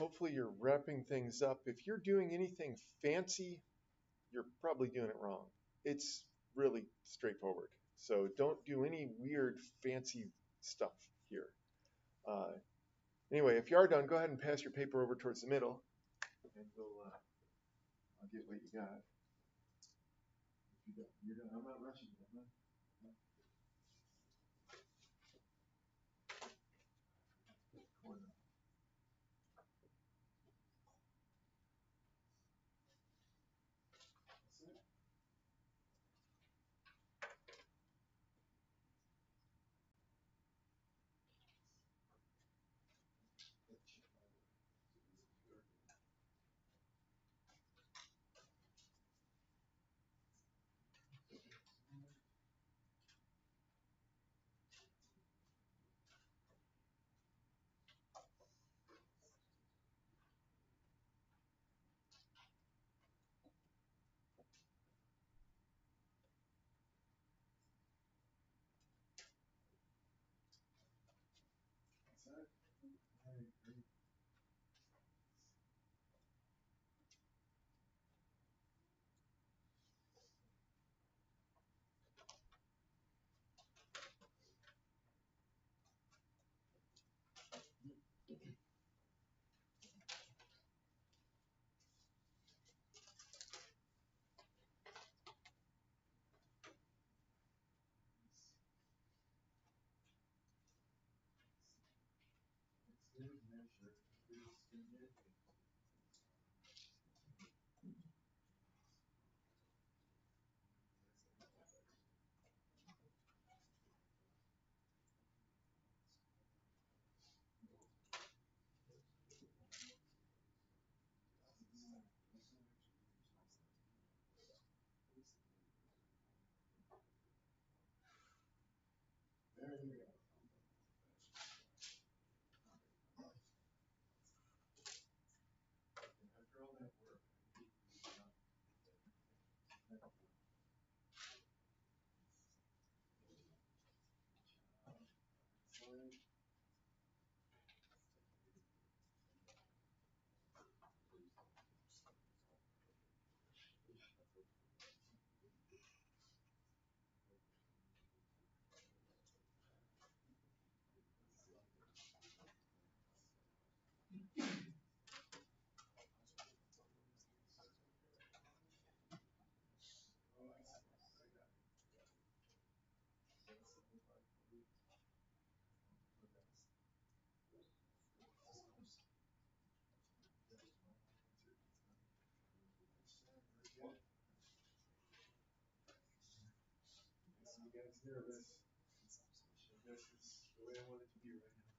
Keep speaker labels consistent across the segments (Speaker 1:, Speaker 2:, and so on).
Speaker 1: Hopefully you're wrapping things up. If you're doing anything fancy, you're probably doing it wrong. It's really straightforward. So don't do any weird fancy stuff here. Uh, anyway, if you are done, go ahead and pass your paper over towards the middle, and I'll get what you got. If you're done. I'm not rushing you. I'm not. Corner. That's it. That's it. All right, great. It's good. Yeah, sure. It's good. There you go. And after all that work, I hate to be done. Sorry. Oh, I see. I got it. You guys nervous? This is the way I want it to be right now.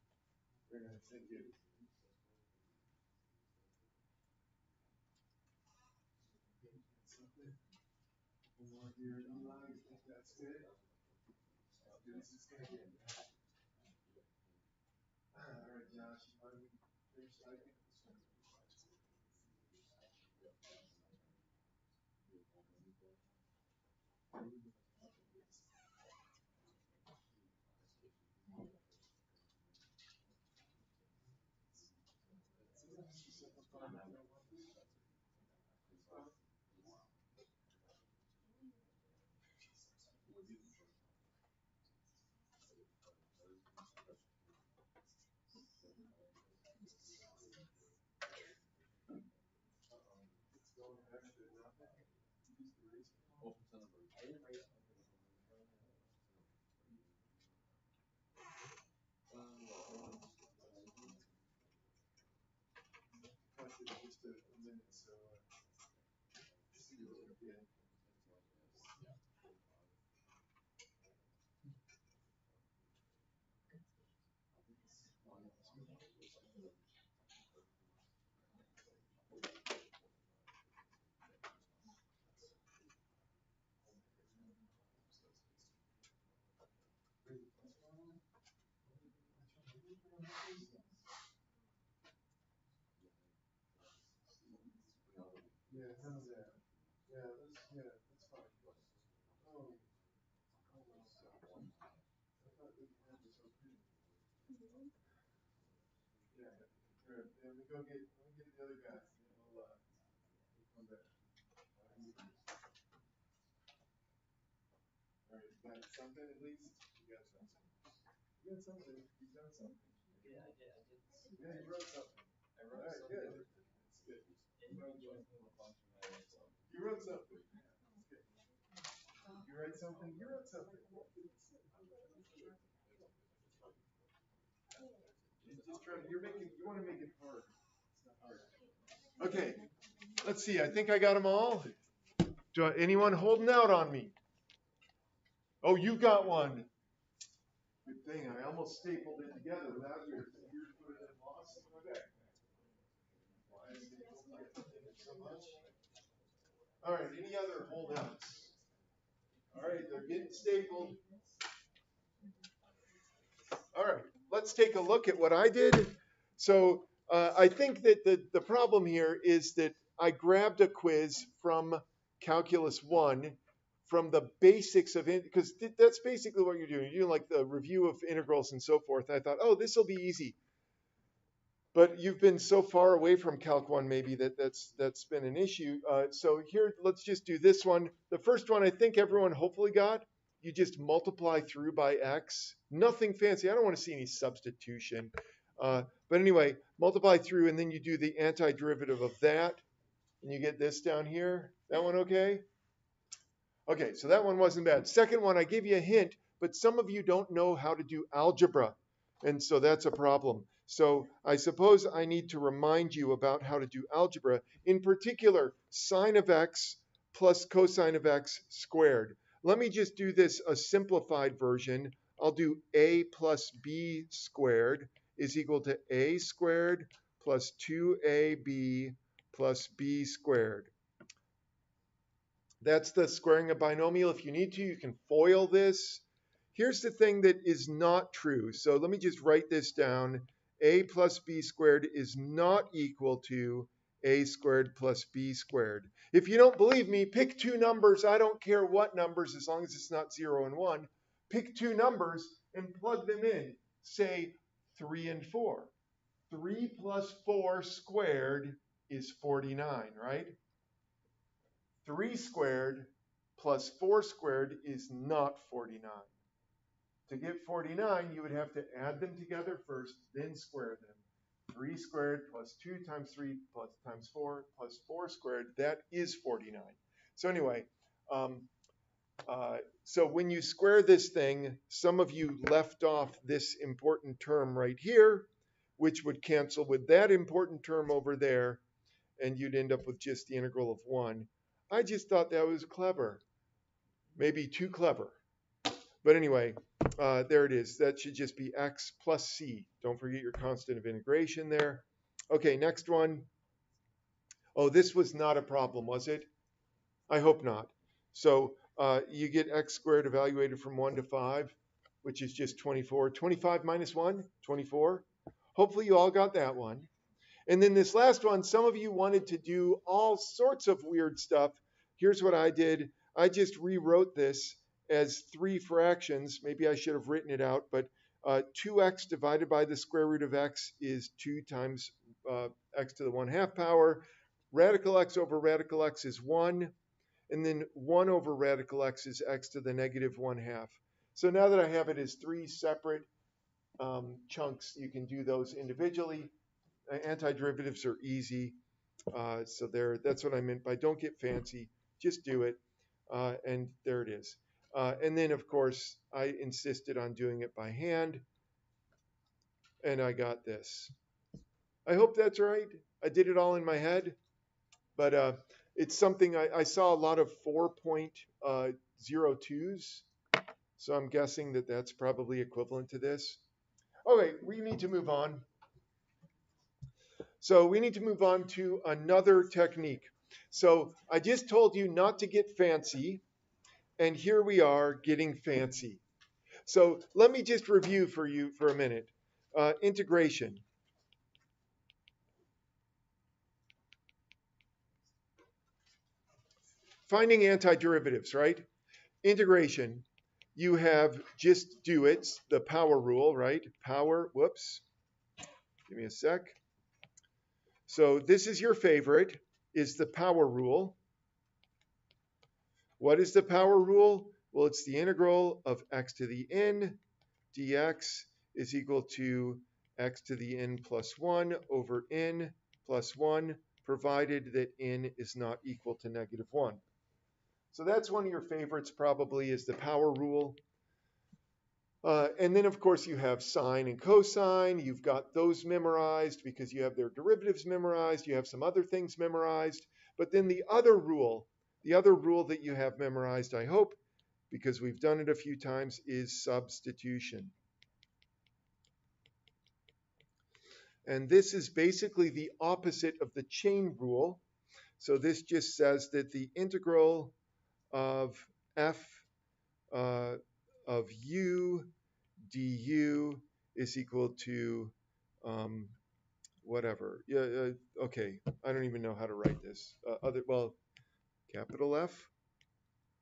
Speaker 1: We're gonna send you. Something. More here, Eli. You think that's good? How good is this gonna get? All right, Josh. Are we finished typing? It's going back to nothing. Use the razor. Cut it just a minute, so see what we get. Yeah, how's that? That's fine. Oh, almost. I thought we had this open. Yeah. Good. Let me go get the other guys. We'll come back. All right, you got something at least? You got something? You got something. You done something.
Speaker 2: Yeah, I did.
Speaker 1: Yeah, you wrote something.
Speaker 2: I wrote
Speaker 1: All right,
Speaker 2: something.
Speaker 1: good. That's good.
Speaker 2: Intern gives me a function. I wrote something.
Speaker 1: You wrote something. That's good. You write something. You wrote something. Just try. You're making. You want to make it hard. It's not hard. Okay. Let's see. I think I got them all. Anyone holding out on me? Oh, you got one. Good thing. I almost stapled it together without your fingers put it in lost. Okay. Why is it so much? All right. Any other holdouts? All right. They're getting stapled. All right. Let's take a look at what I did. So I think that the problem here is that I grabbed a quiz from Calculus 1 from the basics of it, because that's basically what you're doing. You're doing like the review of integrals and so forth. I thought, oh, this will be easy. But you've been so far away from Calc 1 maybe that's been an issue. So here, let's just do this one. The first one I think everyone hopefully got. You just multiply through by x. Nothing fancy. I don't want to see any substitution. But anyway, multiply through, and then you do the antiderivative of that. And you get this down here. That one okay? Okay, so that one wasn't bad. Second one, I gave you a hint, but some of you don't know how to do algebra. And so that's a problem. So I suppose I need to remind you about how to do algebra. In particular, sine of x plus cosine of x squared. Let me just do this, a simplified version. I'll do a plus b squared is equal to a squared plus 2ab plus b squared. That's the squaring a binomial. If you need to, you can FOIL this. Here's the thing that is not true. So let me just write this down. A plus b squared is not equal to a squared plus b squared. If you don't believe me, pick two numbers. I don't care what numbers, as long as it's not 0 and 1. Pick two numbers and plug them in. Say 3 and 4. 3 plus 4 squared is 49, right? 3 squared plus 4 squared is not 49. To get 49, you would have to add them together first, then square them. 3 squared plus 2 times 3 plus times 4 plus 4 squared, that is 49. So anyway, so when you square this thing, some of you left off this important term right here, which would cancel with that important term over there, and you'd end up with just the integral of 1. I just thought that was clever. Maybe too clever. But anyway, there it is. That should just be x plus c. Don't forget your constant of integration there. Okay, next one. Oh, this was not a problem, was it? I hope not. So you get x squared evaluated from 1 to 5, which is just 24. 25 minus 1, 24. Hopefully you all got that one. And then this last one, some of you wanted to do all sorts of weird stuff. Here's what I did. I just rewrote this as 3 fractions. Maybe I should have written it out, but 2x divided by the square root of x is 2 times x to the 1/2 power. Radical x over radical x is 1. And then 1 over radical x is x to the negative 1/2. So now that I have it as 3 separate chunks, you can do those individually. Antiderivatives are easy. So that's what I meant by don't get fancy. Just do it. And there it is. And then, of course, I insisted on doing it by hand. And I got this. I hope that's right. I did it all in my head. But it's something I saw a lot of 4.02s. So I'm guessing that that's probably equivalent to this. Okay, we need to move on. So we need to move on to another technique. So I just told you not to get fancy, and here we are getting fancy. So let me just review for you for a minute. Integration. Finding antiderivatives, right? Integration. You have just do it, the power rule, right? Power, whoops, give me a sec. So this is your favorite, is the power rule. What is the power rule? Well, it's the integral of x to the n dx is equal to x to the n plus 1 over n plus 1, provided that n is not equal to negative 1. So that's one of your favorites probably, is the power rule. And then, of course, you have sine and cosine. You've got those memorized because you have their derivatives memorized. You have some other things memorized. But then the other rule that you have memorized, I hope, because we've done it a few times, is substitution. And this is basically the opposite of the chain rule. So this just says that the integral of f of u du is equal to whatever. Yeah, okay, I don't even know how to write this. Capital F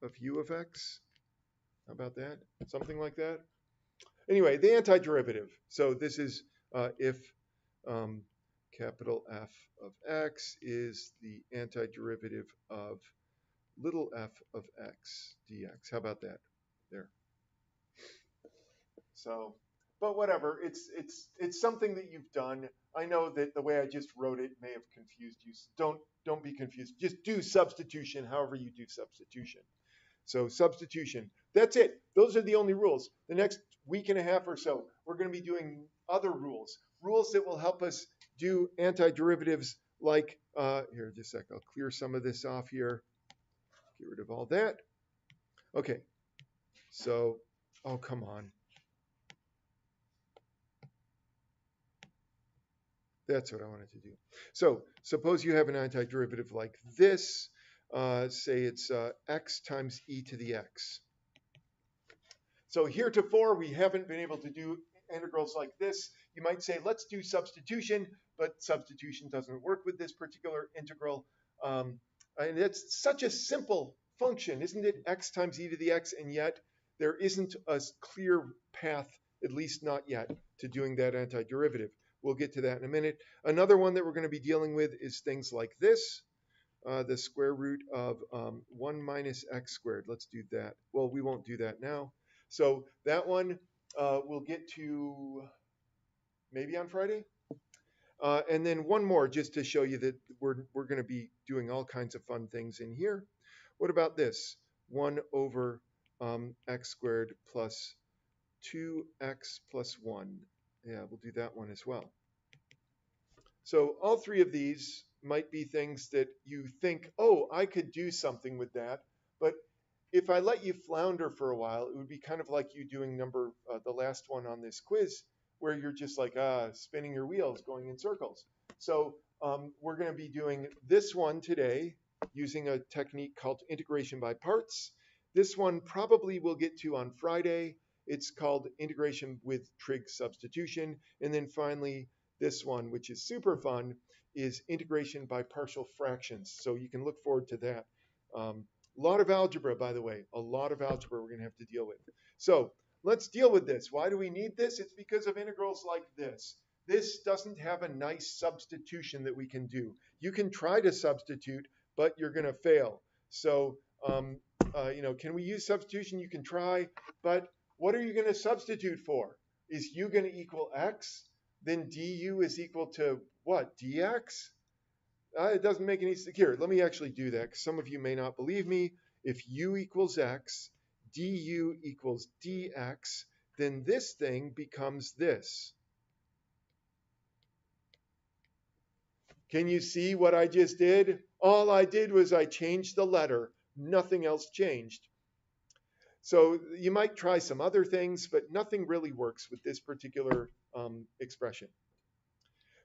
Speaker 1: of u of x. How about that? Something like that. Anyway, the antiderivative. So this is if capital F of x is the antiderivative of little f of x dx. How about that? There. So, but whatever. It's something that you've done. I know that the way I just wrote it may have confused you. So don't be confused. Just do substitution however you do substitution. So substitution. That's it. Those are the only rules. The next week and a half or so, we're going to be doing other rules that will help us do antiderivatives like, here, just a sec, I'll clear some of this off here. Get rid of all that. Okay, so, oh, come on. That's what I wanted to do. So suppose you have an antiderivative like this. Say it's x times e to the x. So heretofore, we haven't been able to do integrals like this. You might say, let's do substitution, but substitution doesn't work with this particular integral. And it's such a simple function, isn't it? X times e to the x, and yet there isn't a clear path, at least not yet, to doing that antiderivative. We'll get to that in a minute. Another one that we're going to be dealing with is things like this. The square root of 1 minus x squared. Let's do that. Well, we won't do that now. So that one we'll get to maybe on Friday. And then one more just to show you that we're going to be doing all kinds of fun things in here. What about this? 1 over x squared plus 2x plus 1. Yeah, we'll do that one as well. So all three of these might be things that you think, oh, I could do something with that. But if I let you flounder for a while, it would be kind of like you doing the last one on this quiz, where you're just like spinning your wheels, going in circles. So we're going to be doing this one today using a technique called integration by parts. This one probably we'll get to on Friday. It's called integration with trig substitution. And then finally, this one, which is super fun, is integration by partial fractions. So you can look forward to that. A lot of algebra, by the way, a lot of algebra we're going to have to deal with. So let's deal with this. Why do we need this? It's because of integrals like this. This doesn't have a nice substitution that we can do. You can try to substitute, but you're going to fail. So, can we use substitution? You can try, but what are you going to substitute for? Is u going to equal x? Then du is equal to what? Dx? It doesn't make any sense. Here, let me actually do that, because some of you may not believe me. If u equals x, du equals dx, then this thing becomes this. Can you see what I just did? All I did was I changed the letter. Nothing else changed. So you might try some other things, but nothing really works with this particular expression.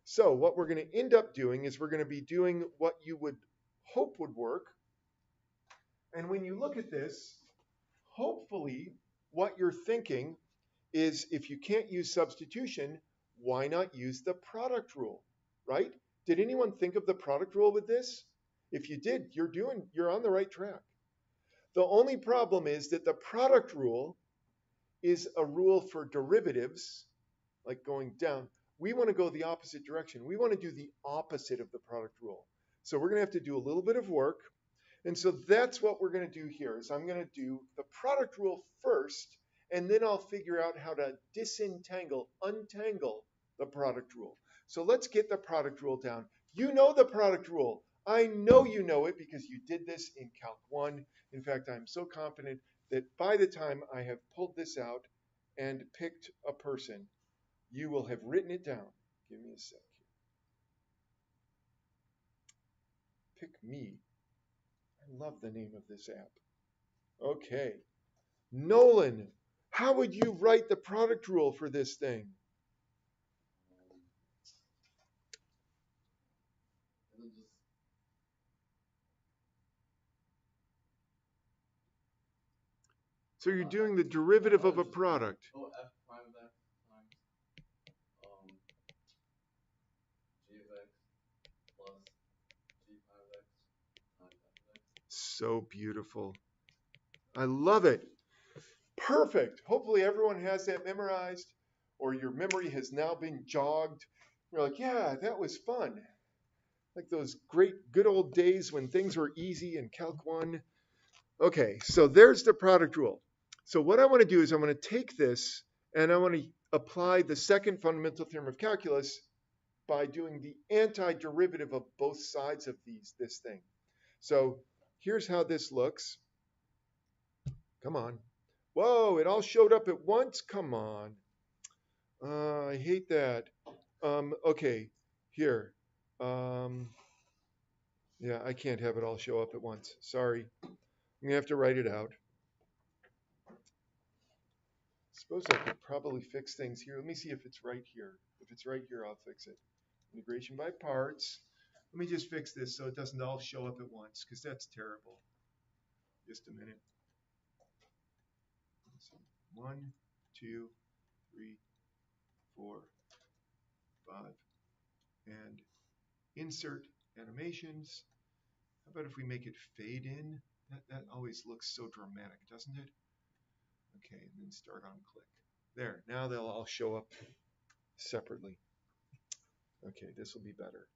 Speaker 1: So what we're going to end up doing is we're going to be doing what you would hope would work. And when you look at this, hopefully what you're thinking is, if you can't use substitution, why not use the product rule, right? Did anyone think of the product rule with this? If you did, you're on the right track. The only problem is that the product rule is a rule for derivatives, like going down. We want to go the opposite direction. We want to do the opposite of the product rule. So we're going to have to do a little bit of work. And so that's what we're going to do here is I'm going to do the product rule first, and then I'll figure out how to untangle the product rule. So let's get the product rule down. You know the product rule. I know you know it because you did this in Calc 1. In fact, I'm so confident that by the time I have pulled this out and picked a person, you will have written it down. Give me a sec here. Pick me. I love the name of this app. Okay. Nolan, how would you write the product rule for this thing? So you're doing the derivative of a product.
Speaker 2: Oh, f prime of x times g of x plus g prime of x times f of x.
Speaker 1: So beautiful. I love it. Perfect. Hopefully everyone has that memorized, or your memory has now been jogged. You're like, yeah, that was fun. Like those great good old days when things were easy in Calc 1. Okay, so there's the product rule. So what I want to do is I want to take this and I want to apply the second fundamental theorem of calculus by doing the antiderivative of both sides of this thing. So here's how this looks. Come on. Whoa, it all showed up at once? Come on. I hate that. Okay, here. Yeah, I can't have it all show up at once. Sorry. I'm going to have to write it out. Suppose I could probably fix things here. Let me see if it's right here. If it's right here, I'll fix it. Integration by parts. Let me just fix this so it doesn't all show up at once, because that's terrible. Just a minute. So 1, 2, 3, 4, 5. And insert animations. How about if we make it fade in? That always looks so dramatic, doesn't it? Okay, and then start on click. There, now they'll all show up separately. Okay, this will be better.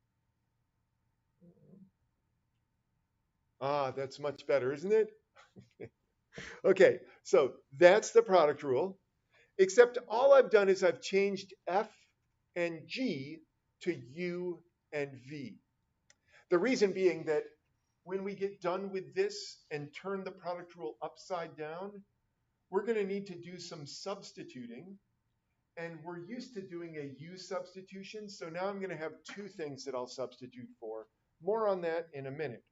Speaker 1: That's much better, isn't it? Okay, so that's the product rule, except all I've done is I've changed F and G to U and V. The reason being that when we get done with this and turn the product rule upside down, we're going to need to do some substituting, and we're used to doing a U substitution, so now I'm going to have two things that I'll substitute for. More on that in a minute.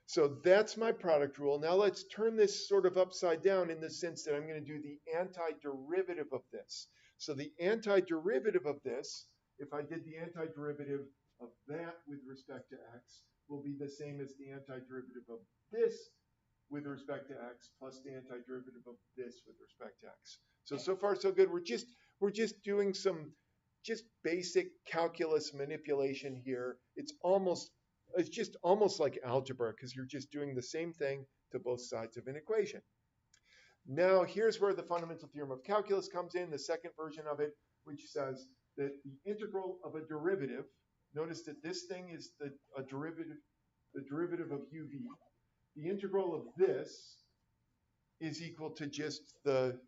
Speaker 1: So that's my product rule. Now let's turn this sort of upside down in the sense that I'm going to do the antiderivative of this. So the antiderivative of this, if I did the antiderivative of that with respect to x, will be the same as the antiderivative of this with respect to x plus the antiderivative of this with respect to x. So far so good. We're just doing some just basic calculus manipulation here. It's just almost like algebra because you're just doing the same thing to both sides of an equation. Now here's where the fundamental theorem of calculus comes in, the second version of it, which says that the integral of a derivative, notice that this thing is the derivative of uv. The integral of this is equal to just the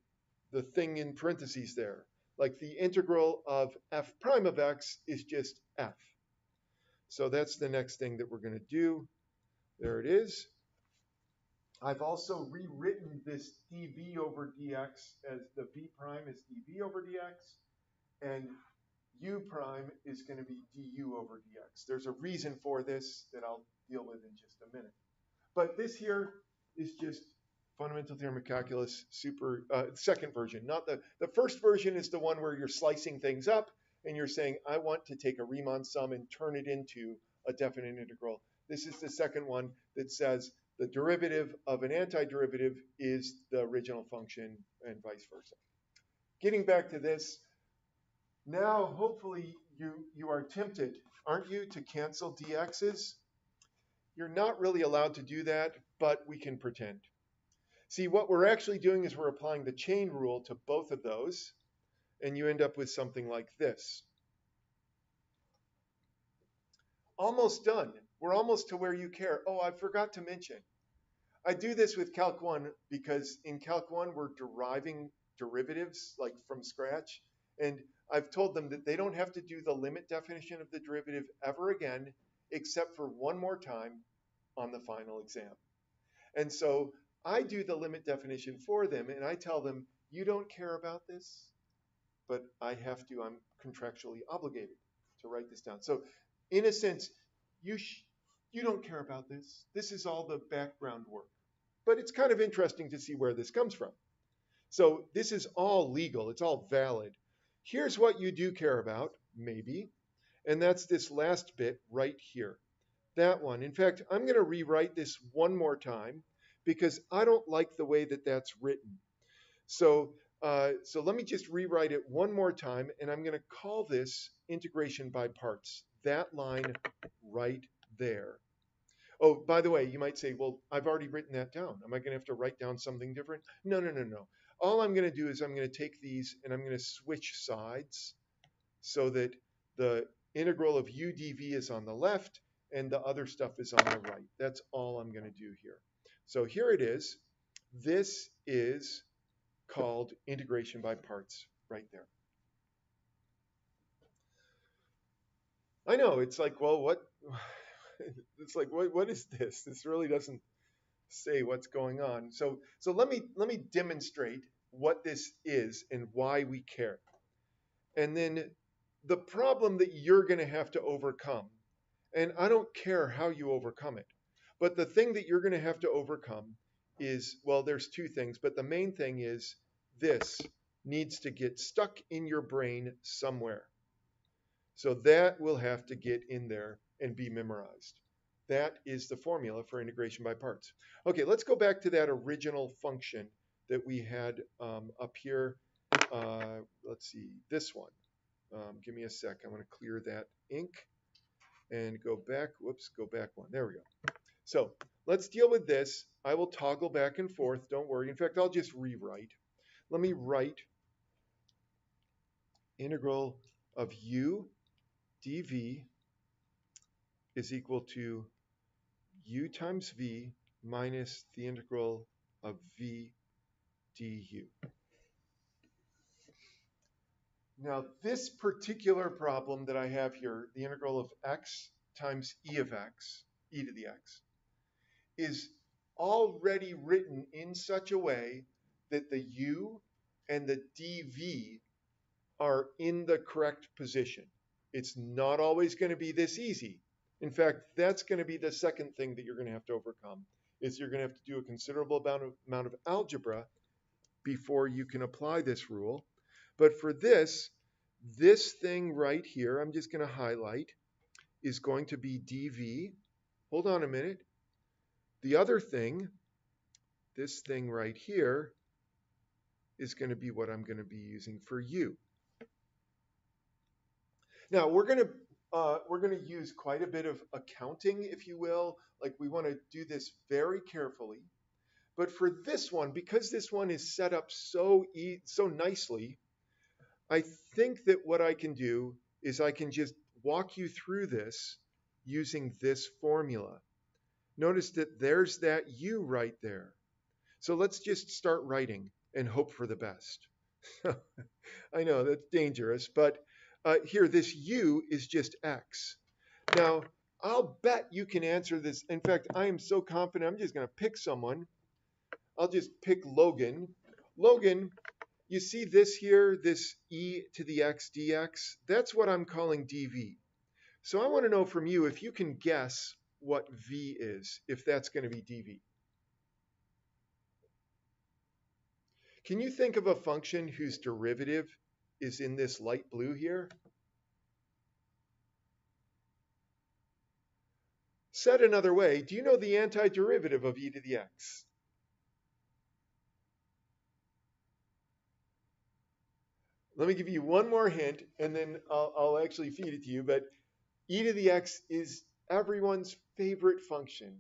Speaker 1: thing in parentheses there. Like the integral of f prime of x is just f. So that's the next thing that we're going to do. There it is. I've also rewritten this dv over dx as the v prime is dv over dx, and u prime is going to be du over dx. There's a reason for this that I'll deal with in just a minute. But this here is just fundamental theorem of calculus, second version. Not the first version is the one where you're slicing things up and you're saying, I want to take a Riemann sum and turn it into a definite integral. This is the second one that says the derivative of an antiderivative is the original function and vice versa. Getting back to this, now hopefully you are tempted, aren't you, to cancel dx's? You're not really allowed to do that, but we can pretend. See, what we're actually doing is we're applying the chain rule to both of those, and you end up with something like this. almost done. We're almost to where you care. Oh, I forgot to mention. I do this with Calc 1 because in Calc 1 we're deriving derivatives like from scratch. And I've told them that they don't have to do the limit definition of the derivative ever again, except for one more time on the final exam. And so I do the limit definition for them and I tell them, you don't care about this, but I have to, I'm contractually obligated to write this down. So in a sense, you don't care about this. This is all the background work. But it's kind of interesting to see where this comes from. So this is all legal. It's all valid. Here's what you do care about, maybe, and that's this last bit right here. That one. In fact, I'm going to rewrite this one more time because I don't like the way that that's written. So let me just rewrite it one more time, and I'm going to call this integration by parts. That line right there. Oh, by the way, you might say, well, I've already written that down. Am I going to have to write down something different? No. All I'm going to do is I'm going to take these and I'm going to switch sides so that the integral of u dv is on the left and the other stuff is on the right. That's all I'm going to do here. So here it is. This is called integration by parts right there. I know, it's like, well, what? It's like, what is this? This really doesn't say what's going on. So let me demonstrate what this is and why we care. And then the problem that you're going to have to overcome, and I don't care how you overcome it, but the thing that you're going to have to overcome is, well, there's two things, but the main thing is this needs to get stuck in your brain somewhere. So that will have to get in there and be memorized. That is the formula for integration by parts. Okay, let's go back to that original function that we had up here. Let's see, this one. Give me a sec. I'm going to clear that ink and go back. Whoops, go back one. There we go. So let's deal with this. I will toggle back and forth. Don't worry. In fact, I'll just rewrite. Let me write integral of u dv is equal to u times v minus the integral of v du. Now, this particular problem that I have here, the integral of x times e of x, e to the x, is already written in such a way that the u and the dv are in the correct position. It's not always going to be this easy. In fact, that's going to be the second thing that you're going to have to overcome, is you're going to have to do a considerable amount of algebra before you can apply this rule. But for this thing right here, I'm just going to highlight, is going to be dv. Hold on a minute. The other thing, this thing right here, is going to be what I'm going to be using for u. Now, we're going to use quite a bit of accounting, if you will. Like, we want to do this very carefully. But for this one, because this one is set up so nicely, I think that what I can do is I can just walk you through this using this formula. Notice that there's that u right there. So let's just start writing and hope for the best. I know that's dangerous, but here, this u is just x. Now, I'll bet you can answer this. In fact, I am so confident, I'm just going to pick someone. I'll just pick Logan. Logan, you see this here, this e to the x dx? That's what I'm calling dv. So I want to know from you if you can guess what v is, if that's going to be dv. Can you think of a function whose derivative is in this light blue here? Said another way, do you know the antiderivative of e to the x? Let me give you one more hint, and then I'll actually feed it to you. But e to the x is everyone's favorite function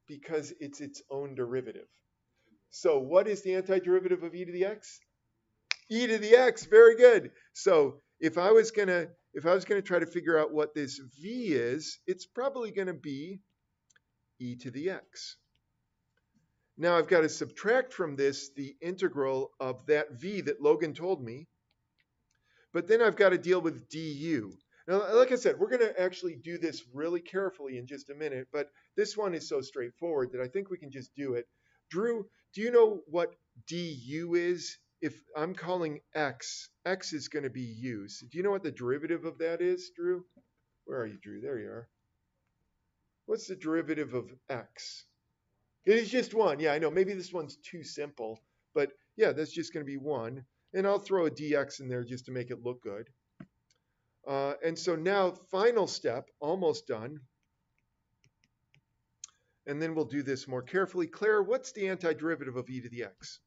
Speaker 1: because it's its own derivative. So what is the antiderivative of e to the x? E to the x, very good. So if I was gonna try to figure out what this v is, it's probably gonna be e to the x. Now I've got to subtract from this the integral of that v that Logan told me, but then I've got to deal with du. Now, like I said, we're going to actually do this really carefully in just a minute, but this one is so straightforward that I think we can just do it. Drew, do you know what du is? If I'm calling x, x is going to be u. So do you know what the derivative of that is, Drew? Where are you, Drew? There you are. What's the derivative of x? It is just 1. Yeah, I know. Maybe this one's too simple, but yeah, that's just going to be 1. And I'll throw a dx in there just to make it look good. And so now, final step, almost done. And then we'll do this more carefully. Claire, what's the antiderivative of e to the x?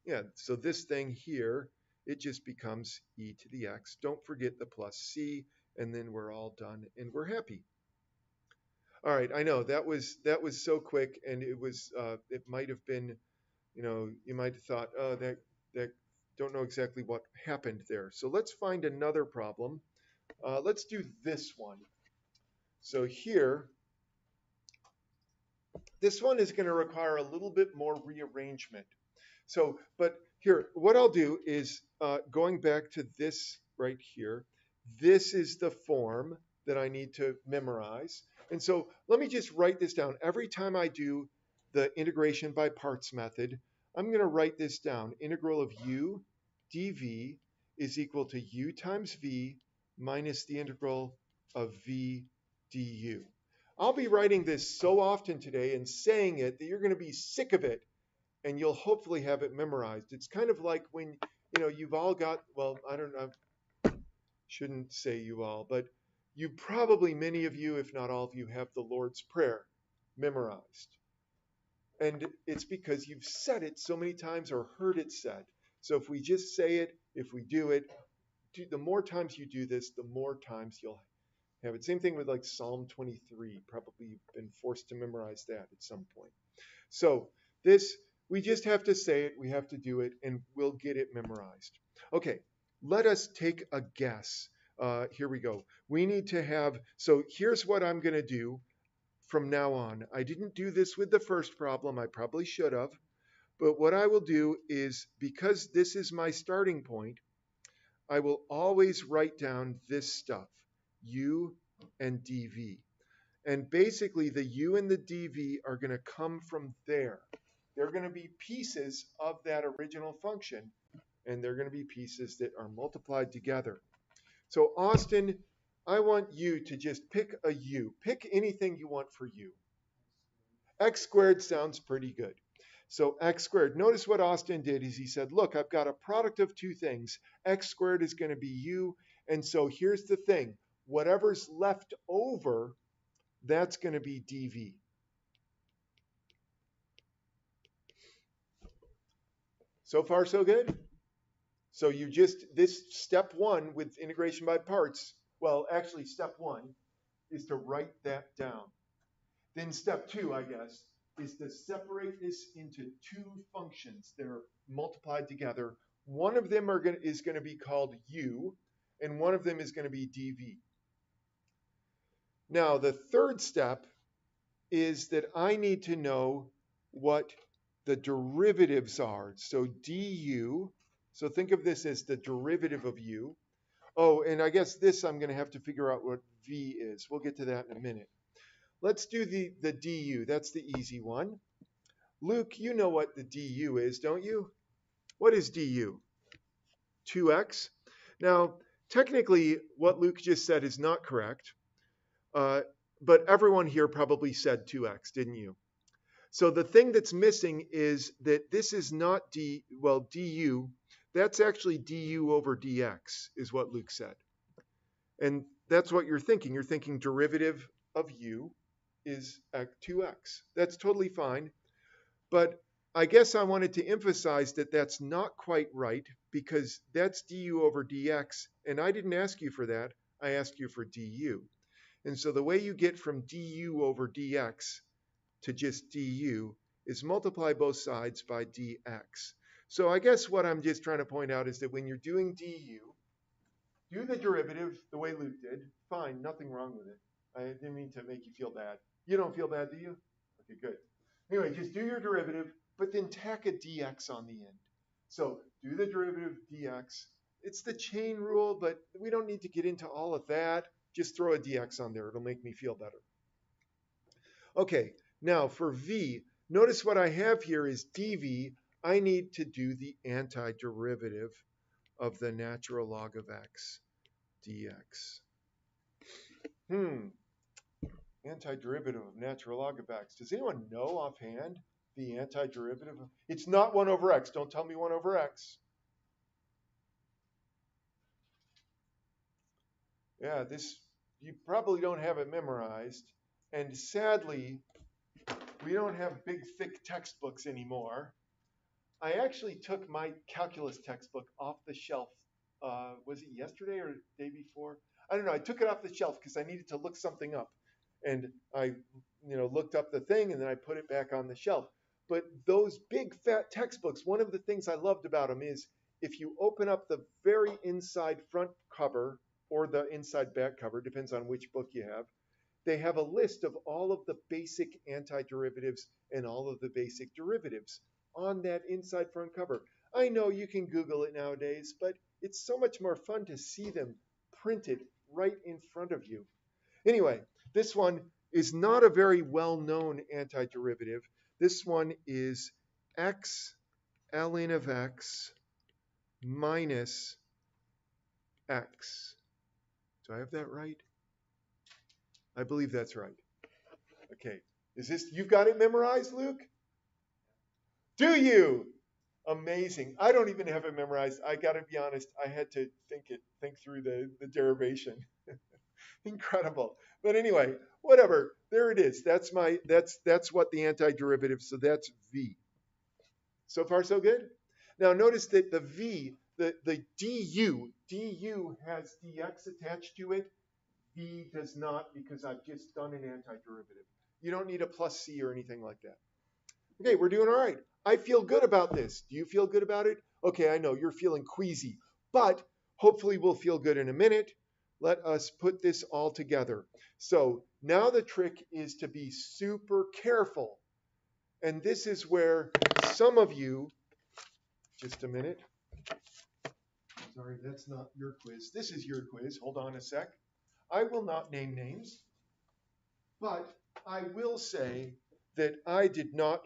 Speaker 1: Yeah, so this thing here, it just becomes e to the x. Don't forget the plus c, and then we're all done, and we're happy. All right, I know that was so quick, and it might have been, you might have thought, oh, that don't know exactly what happened there. So let's find another problem. Let's do this one. So here, this one is going to require a little bit more rearrangement. So, but here, what I'll do is going back to this right here, this is the form that I need to memorize. And so let me just write this down. Every time I do the integration by parts method, I'm going to write this down. Integral of u dv is equal to u times v minus the integral of v du. I'll be writing this so often today and saying it that you're going to be sick of it, and you'll hopefully have it memorized. It's kind of like when, you've all got, well, I don't know, shouldn't say you all, but you probably, many of you, if not all of you, have the Lord's Prayer memorized. And it's because you've said it so many times or heard it said. So if we just say it, if we do it, the more times you do this, the more times you'll have it. Same thing with like Psalm 23. Probably you've been forced to memorize that at some point. So this, we just have to say it, we have to do it, and we'll get it memorized. Okay, let us take a guess. Here we go. We need to have, so here's what I'm going to do from now on. I didn't do this with the first problem. I probably should have. But what I will do is, because this is my starting point, I will always write down this stuff, u and dv. And basically, the u and the dv are going to come from there. They're going to be pieces of that original function, and they're going to be pieces that are multiplied together. So Austin, I want you to just pick a u. Pick anything you want for u. X squared sounds pretty good. So x squared, notice what Austin did is he said, look, I've got a product of two things. X squared is going to be u. And so here's the thing. Whatever's left over, that's going to be dv. So far, so good? So you just, this step one with integration by parts, well, actually step one is to write that down. Then step two, I guess, is to separate this into two functions that are multiplied together. One of them is going to be called u, and one of them is going to be dv. Now, the third step is that I need to know what the derivatives are. So du, so think of this as the derivative of u. Oh, and I guess this I'm going to have to figure out what v is. We'll get to that in a minute. Let's do the du. That's the easy one. Luke, you know what the du is, don't you? What is du? 2x. Now, technically, what Luke just said is not correct, but everyone here probably said 2x, didn't you? So the thing that's missing is that this is not du. That's actually du over dx, is what Luke said. And that's what you're thinking. You're thinking derivative of u is 2x. That's totally fine. But I guess I wanted to emphasize that that's not quite right, because that's du over dx, and I didn't ask you for that. I asked you for du. And so the way you get from du over dx to just du is multiply both sides by dx. So I guess what I'm just trying to point out is that when you're doing du, do the derivative the way Luke did. Fine, nothing wrong with it. I didn't mean to make you feel bad. You don't feel bad, do you? Okay, good. Anyway, just do your derivative, but then tack a dx on the end. So do the derivative dx. It's the chain rule, but we don't need to get into all of that. Just throw a dx on there. It'll make me feel better. Okay, now for v, notice what I have here is dv. I need to do the antiderivative of the natural log of x dx. Antiderivative of natural log of x. Does anyone know offhand the antiderivative? It's not 1 over x. Don't tell me 1 over x. Yeah, this, you probably don't have it memorized. And sadly, we don't have big, thick textbooks anymore. I actually took my calculus textbook off the shelf. Was it yesterday or the day before? I don't know. I took it off the shelf because I needed to look something up. And I, looked up the thing and then I put it back on the shelf. But those big fat textbooks, one of the things I loved about them is if you open up the very inside front cover or the inside back cover, depends on which book you have, they have a list of all of the basic antiderivatives and all of the basic derivatives on that inside front cover. I know you can Google it nowadays, but it's so much more fun to see them printed right in front of you. Anyway, this one is not a very well-known antiderivative. This one is x ln of x minus x. Do I have that right? I believe that's right. Okay, is this, you've got it memorized, Luke? Do you? Amazing. I don't even have it memorized. I gotta be honest, I had to think through the derivation. Incredible. But anyway, whatever. There it is. That's what the antiderivative, so that's v. So far so good? Now notice that the v, the du has dx attached to it. V does not, because I've just done an antiderivative. You don't need a plus c or anything like that. Okay, we're doing all right. I feel good about this. Do you feel good about it? Okay, I know you're feeling queasy, but hopefully we'll feel good in a minute. Let us put this all together. So now the trick is to be super careful. And this is where some of you, just a minute. Sorry, that's not your quiz. This is your quiz. Hold on a sec. I will not name names, but I will say that I did not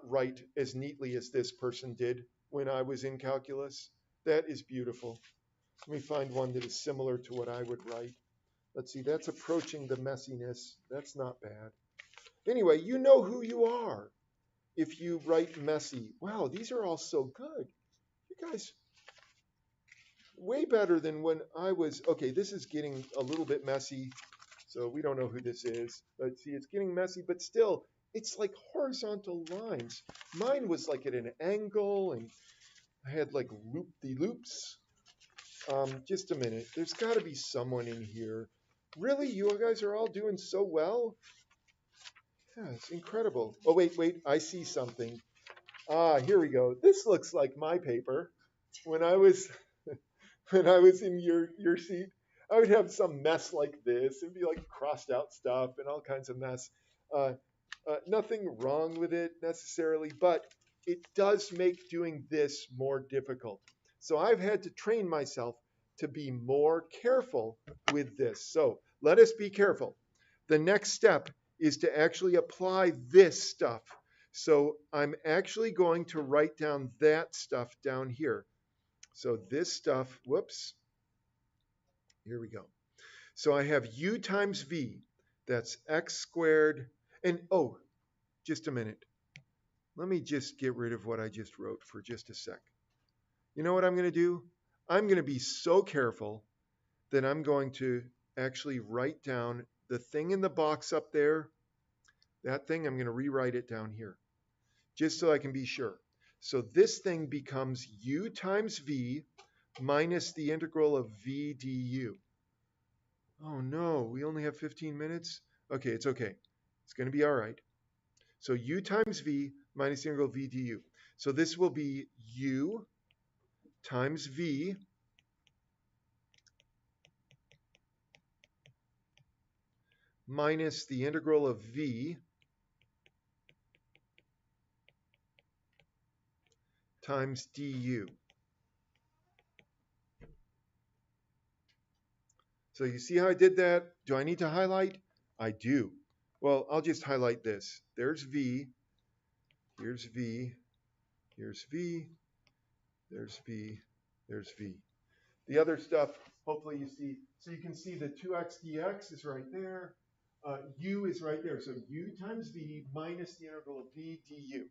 Speaker 1: write as neatly as this person did when I was in calculus. That is beautiful. Let me find one that is similar to what I would write. Let's see, that's approaching the messiness. That's not bad. Anyway, you know who you are if you write messy. Wow, these are all so good. You guys, way better than when I was, okay, this is getting a little bit messy. So we don't know who this is. But see, it's getting messy, but still, it's like horizontal lines. Mine was like at an angle, and I had like loop-de-loops. Just a minute. There's got to be someone in here. Really? You guys are all doing so well? Yeah, it's incredible. Oh, wait. I see something. Here we go. This looks like my paper. When I was in your seat, I would have some mess like this. It'd be like crossed out stuff and all kinds of mess. Nothing wrong with it necessarily, but it does make doing this more difficult. So I've had to train myself to be more careful with this. So let us be careful. The next step is to actually apply this stuff. So I'm actually going to write down that stuff down here. So this stuff, whoops, here we go. So I have u times v, that's x squared, and oh, just a minute. Let me just get rid of what I just wrote for just a sec. You know what I'm going to do? I'm going to be so careful that I'm going to actually write down the thing in the box up there. That thing, I'm going to rewrite it down here, just so I can be sure. So this thing becomes u times v minus the integral of v du. Oh no, we only have 15 minutes? Okay, it's okay. It's going to be all right. So u times v minus the integral of v du. So this will be u times v minus the integral of v times du. So you see how I did that? Do I need to highlight? I do. Well, I'll just highlight this. There's v, here's v, here's v, there's v, there's v. The other stuff, hopefully you see. So you can see the 2x dx is right there. U is right there. So u times v minus the integral of v du.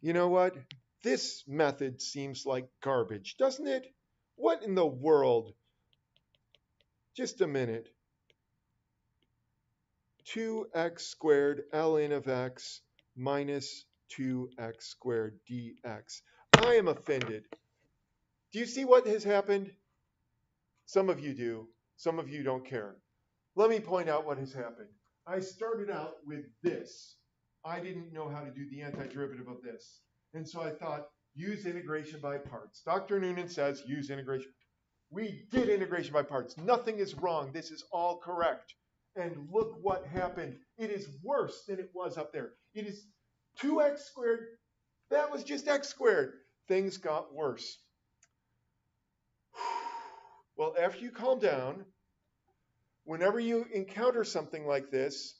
Speaker 1: You know what? This method seems like garbage, doesn't it? What in the world? Just a minute. 2x squared ln of x minus 2x squared dx. I am offended. Do you see what has happened? Some of you do. Some of you don't care. Let me point out what has happened. I started out with this. I didn't know how to do the antiderivative of this. And so I thought, use integration by parts. Dr. Noonan says use integration. We did integration by parts. Nothing is wrong. This is all correct. And look what happened. It is worse than it was up there. It is 2x squared. That was just x squared. Things got worse. Well, after you calm down, whenever you encounter something like this,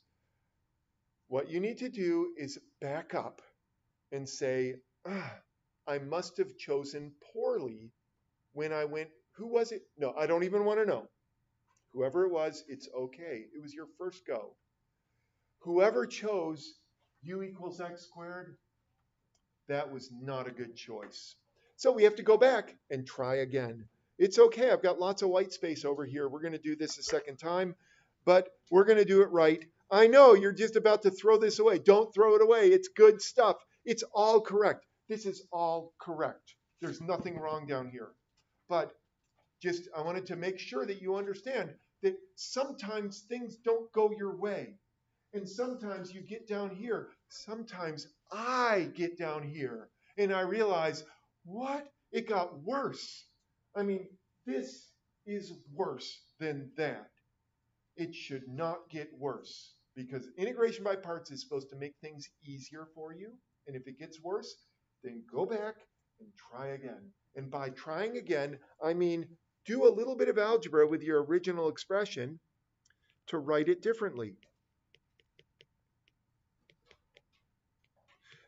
Speaker 1: what you need to do is back up and say, I must have chosen poorly when I went, who was it? No, I don't even want to know. Whoever it was, it's okay. It was your first go. Whoever chose u equals x squared, that was not a good choice. So we have to go back and try again. It's okay. I've got lots of white space over here. We're going to do this a second time, but we're going to do it right. I know you're just about to throw this away. Don't throw it away. It's good stuff. It's all correct. This is all correct. There's nothing wrong down here. But just I wanted to make sure that you understand that sometimes things don't go your way. And sometimes you get down here. Sometimes I get down here and I realize, what? It got worse. I mean, this is worse than that. It should not get worse because integration by parts is supposed to make things easier for you. And if it gets worse, then go back and try again. And by trying again, I mean, do a little bit of algebra with your original expression to write it differently.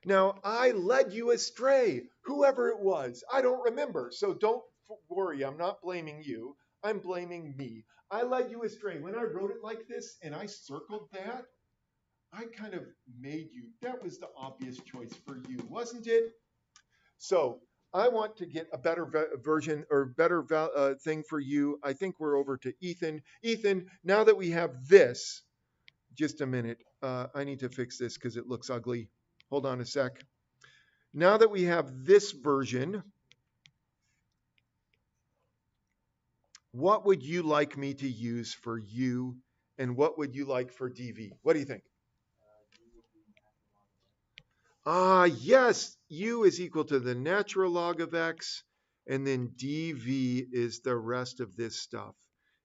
Speaker 1: Now, I led you astray, whoever it was. I don't remember, so don't worry. I'm not blaming you. I'm blaming me. I led you astray. When I wrote it like this and I circled that, I kind of made you. That was the obvious choice for you, wasn't it? So I want to get a better version or better thing for you. I think we're over to Ethan. Ethan, now that we have this, just a minute. I need to fix this because it looks ugly. Hold on a sec. Now that we have this version, what would you like me to use for u, and what would you like for dv? What do you think? Yes, u is equal to the natural log of x, and then dv is the rest of this stuff,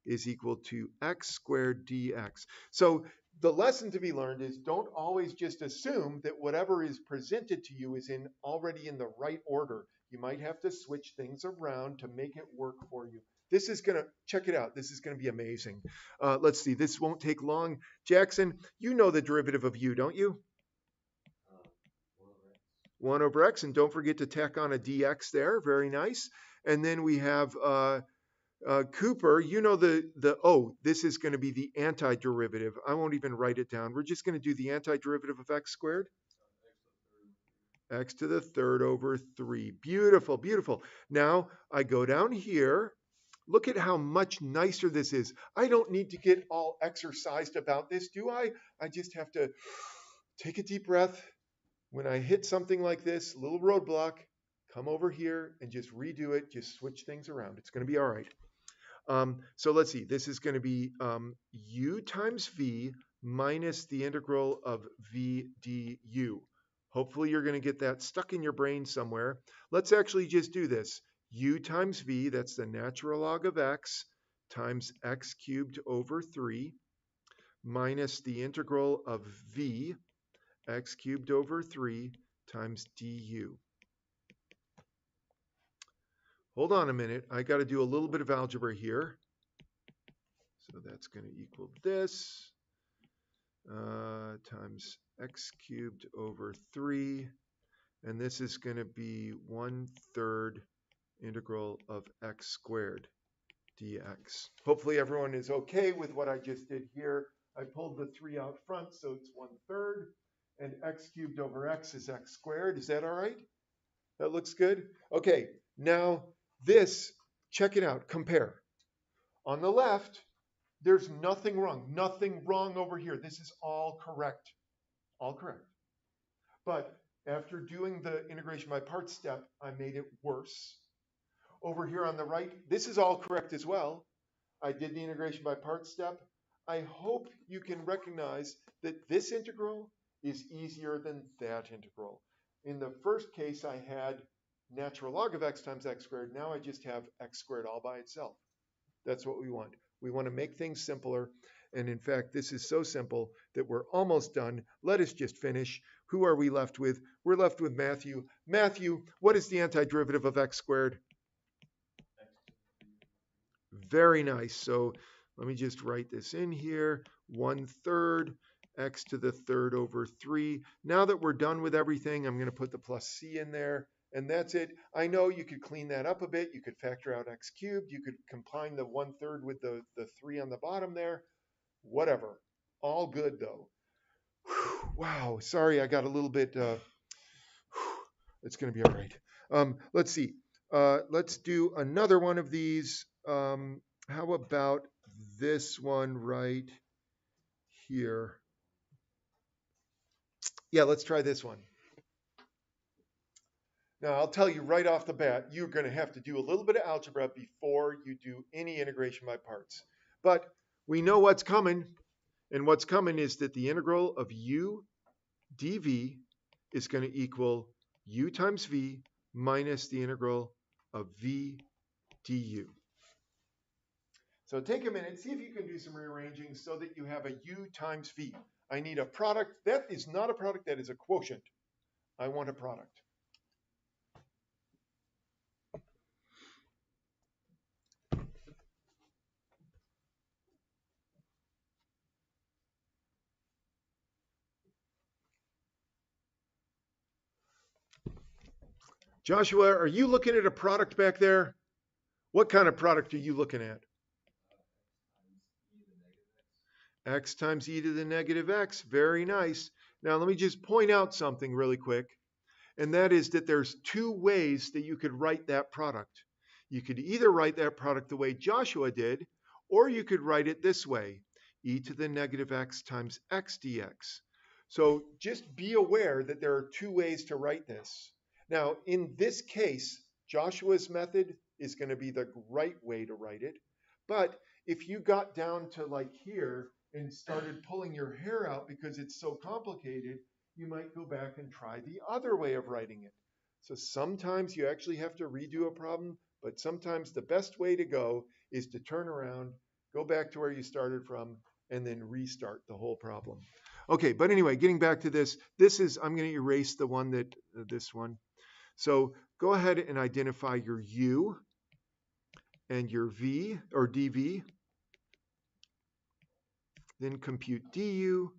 Speaker 1: is equal to x squared dx. So the lesson to be learned is don't always just assume that whatever is presented to you is already in the right order. You might have to switch things around to make it work for you. This is going to, check it out. This is going to be amazing. Let's see. This won't take long. Jackson, you know the derivative of u, don't you? 1 over x. And don't forget to tack on a dx there. Very nice. And then we have Cooper, you know this is going to be the antiderivative. I won't even write it down. We're just going to do the antiderivative of x squared. X to the third over 3. Beautiful, beautiful. Now I go down here. Look at how much nicer this is. I don't need to get all exercised about this, do I? I just have to take a deep breath. When I hit something like this, little roadblock, come over here and just redo it. Just switch things around. It's going to be all right. So let's see. This is going to be u times v minus the integral of v du. Hopefully you're going to get that stuck in your brain somewhere. Let's actually just do this. U times v, that's the natural log of x, times x cubed over 3 minus the integral of v x cubed over 3 times du. Hold on a minute. I got to do a little bit of algebra here. So that's going to equal this times x cubed over 3. And this is going to be 1/3 integral of x squared dx. Hopefully everyone is okay with what I just did here. I pulled the 3 out front, so it's 1/3. And x cubed over x is x squared. Is that all right? That looks good? Okay, now this, check it out, compare. On the left, there's nothing wrong. Nothing wrong over here. This is all correct. All correct. But after doing the integration by parts step, I made it worse. Over here on the right, this is all correct as well. I did the integration by parts step. I hope you can recognize that this integral is easier than that integral. In the first case, I had natural log of x times x squared. Now I just have x squared all by itself. That's what we want. We want to make things simpler. And in fact, this is so simple that we're almost done. Let us just finish. Who are we left with? We're left with Matthew. Matthew, what is the antiderivative of x squared? Very nice. So let me just write this in here. 1/3 x to the third over 3. Now that we're done with everything, I'm going to put the plus c in there. And that's it. I know you could clean that up a bit. You could factor out x cubed. You could combine the 1/3 with the 3 on the bottom there. Whatever. All good, though. Whew, wow. Sorry, I got a little bit. It's going to be all right. Let's see. Let's do another one of these. How about this one right here? Yeah, let's try this one. Now, I'll tell you right off the bat, you're going to have to do a little bit of algebra before you do any integration by parts. But we know what's coming, and what's coming is that the integral of u dv is going to equal u times v minus the integral of v du. So take a minute, see if you can do some rearranging so that you have a u times v. I need a product. That is not a product, that is a quotient. I want a product. Joshua, are you looking at a product back there? What kind of product are you looking at? X times e to the negative x. Very nice. Now let me just point out something really quick, and that is that there's two ways that you could write that product. You could either write that product the way Joshua did, or you could write it this way, e to the negative x times x dx. So just be aware that there are two ways to write this. Now, in this case, Joshua's method is going to be the right way to write it. But if you got down to like here and started pulling your hair out because it's so complicated, you might go back and try the other way of writing it. So sometimes you actually have to redo a problem, but sometimes the best way to go is to turn around, go back to where you started from, and then restart the whole problem. Okay, but anyway, getting back to this, I'm going to erase the one that, this one. So go ahead and identify your u and your v, or dv. Then compute du,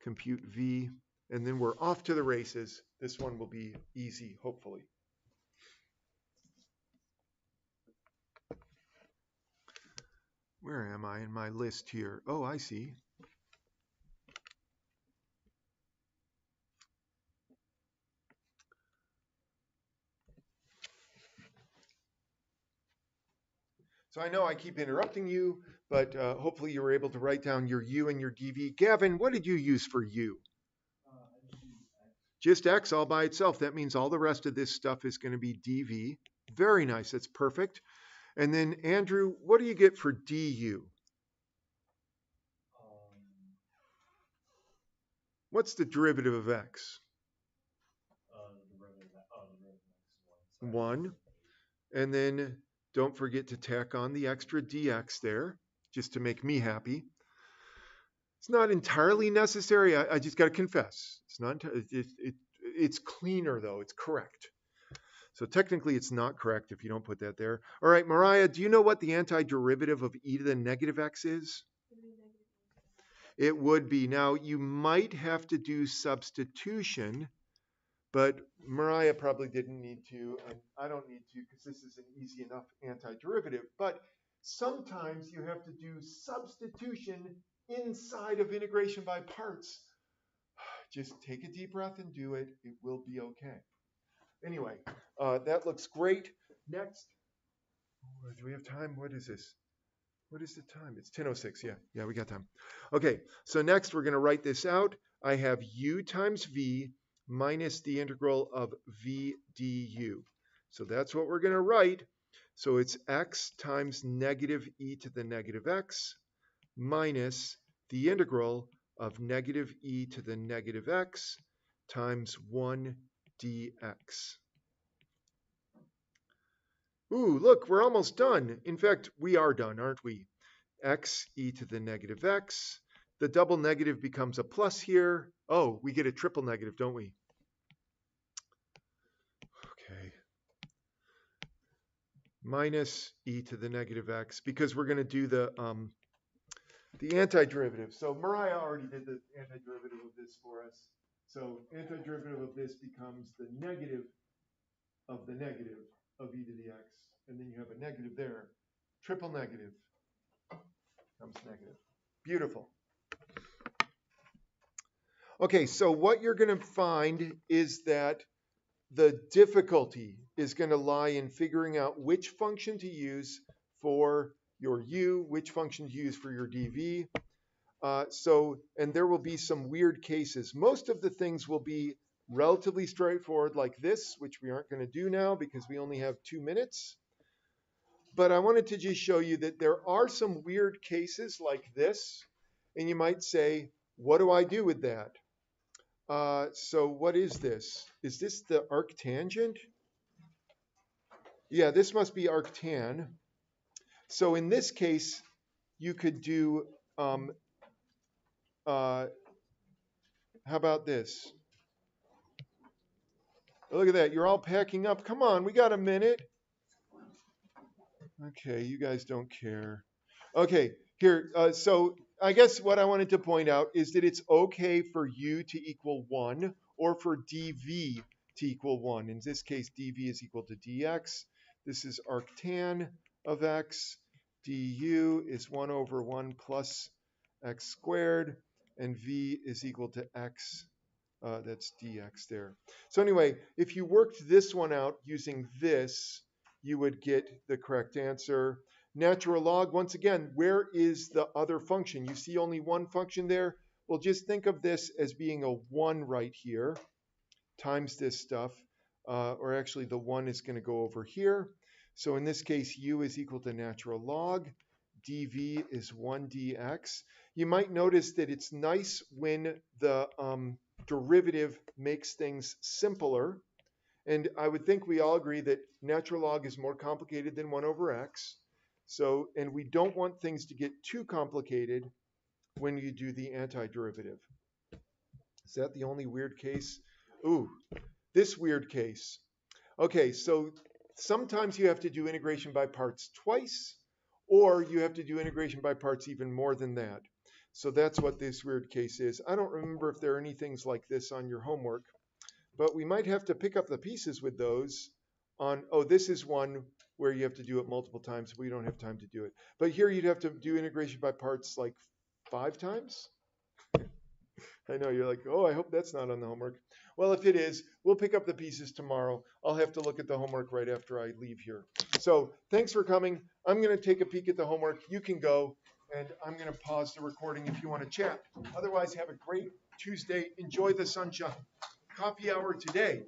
Speaker 1: compute v, and then we're off to the races. This one will be easy, hopefully. Where am I in my list here? Oh, I see. So I know I keep interrupting you, but hopefully you were able to write down your u and your dv. Gavin, what did you use for u? Just x all by itself. That means all the rest of this stuff is going to be dv. Very nice. That's perfect. And then, Andrew, what do you get for du? What's the derivative of x?
Speaker 2: The derivative of x is 1.
Speaker 1: 1. And then don't forget to tack on the extra dx there, just to make me happy. It's not entirely necessary. I just got to confess. It's not. It's cleaner though. It's correct. So technically, it's not correct if you don't put that there. All right, Mariah, do you know what the antiderivative of e to the negative x is? It would be. Now, you might have to do substitution, but Mariah probably didn't need to, and I don't need to because this is an easy enough antiderivative. But sometimes you have to do substitution inside of integration by parts. Just take a deep breath and do it. It will be okay. Anyway, that looks great. Next, do we have time? What is this? What is the time? It's 10:06. Yeah, we got time. Okay, so next we're going to write this out. I have u times v minus the integral of v du. So that's what we're going to write. So it's x times negative e to the negative x minus the integral of negative e to the negative x times 1 dx. Ooh, look, we're almost done. In fact, we are done, aren't we? X e to the negative x. The double negative becomes a plus here. Oh, we get a triple negative, don't we? Okay. Minus e to the negative x, because we're going to do the antiderivative. So Mariah already did the antiderivative of this for us. So antiderivative of this becomes the negative of e to the x. And then you have a negative there. Triple negative becomes negative. Beautiful. Okay, so what you're going to find is that the difficulty is going to lie in figuring out which function to use for your u, which function to use for your dv. And there will be some weird cases. Most of the things will be relatively straightforward like this, which we aren't going to do now because we only have 2 minutes. But I wanted to just show you that there are some weird cases like this. And you might say, what do I do with that? So what is this? Is this the arctangent? Yeah, this must be arctan. So in this case, you could do, how about this? Look at that, you're all packing up. Come on, we got a minute. Okay, you guys don't care. Okay, here, so I guess what I wanted to point out is that it's okay for u to equal 1 or for dv to equal 1. In this case, dv is equal to dx. This is arctan of x. du is 1 over 1 plus x squared, and v is equal to x. That's dx there. So anyway, if you worked this one out using this, you would get the correct answer. Natural log, once again, where is the other function? You see only one function there? Well, just think of this as being a 1 right here times this stuff. Or actually, the 1 is going to go over here. So in this case, u is equal to natural log. dv is 1 dx. You might notice that it's nice when the derivative makes things simpler. And I would think we all agree that natural log is more complicated than 1 over x. So, and we don't want things to get too complicated when you do the antiderivative. Is that the only weird case? Ooh, this weird case. Okay, so sometimes you have to do integration by parts twice, or you have to do integration by parts even more than that. So that's what this weird case is. I don't remember if there are any things like this on your homework, but we might have to pick up the pieces with those on, oh, this is one where you have to do it multiple times. We don't have time to do it. But here you'd have to do integration by parts like 5 times. I know, you're like, oh, I hope that's not on the homework. Well, if it is, we'll pick up the pieces tomorrow. I'll have to look at the homework right after I leave here. So thanks for coming. I'm going to take a peek at the homework. You can go, and I'm going to pause the recording if you want to chat. Otherwise, have a great Tuesday. Enjoy the sunshine. Coffee hour today.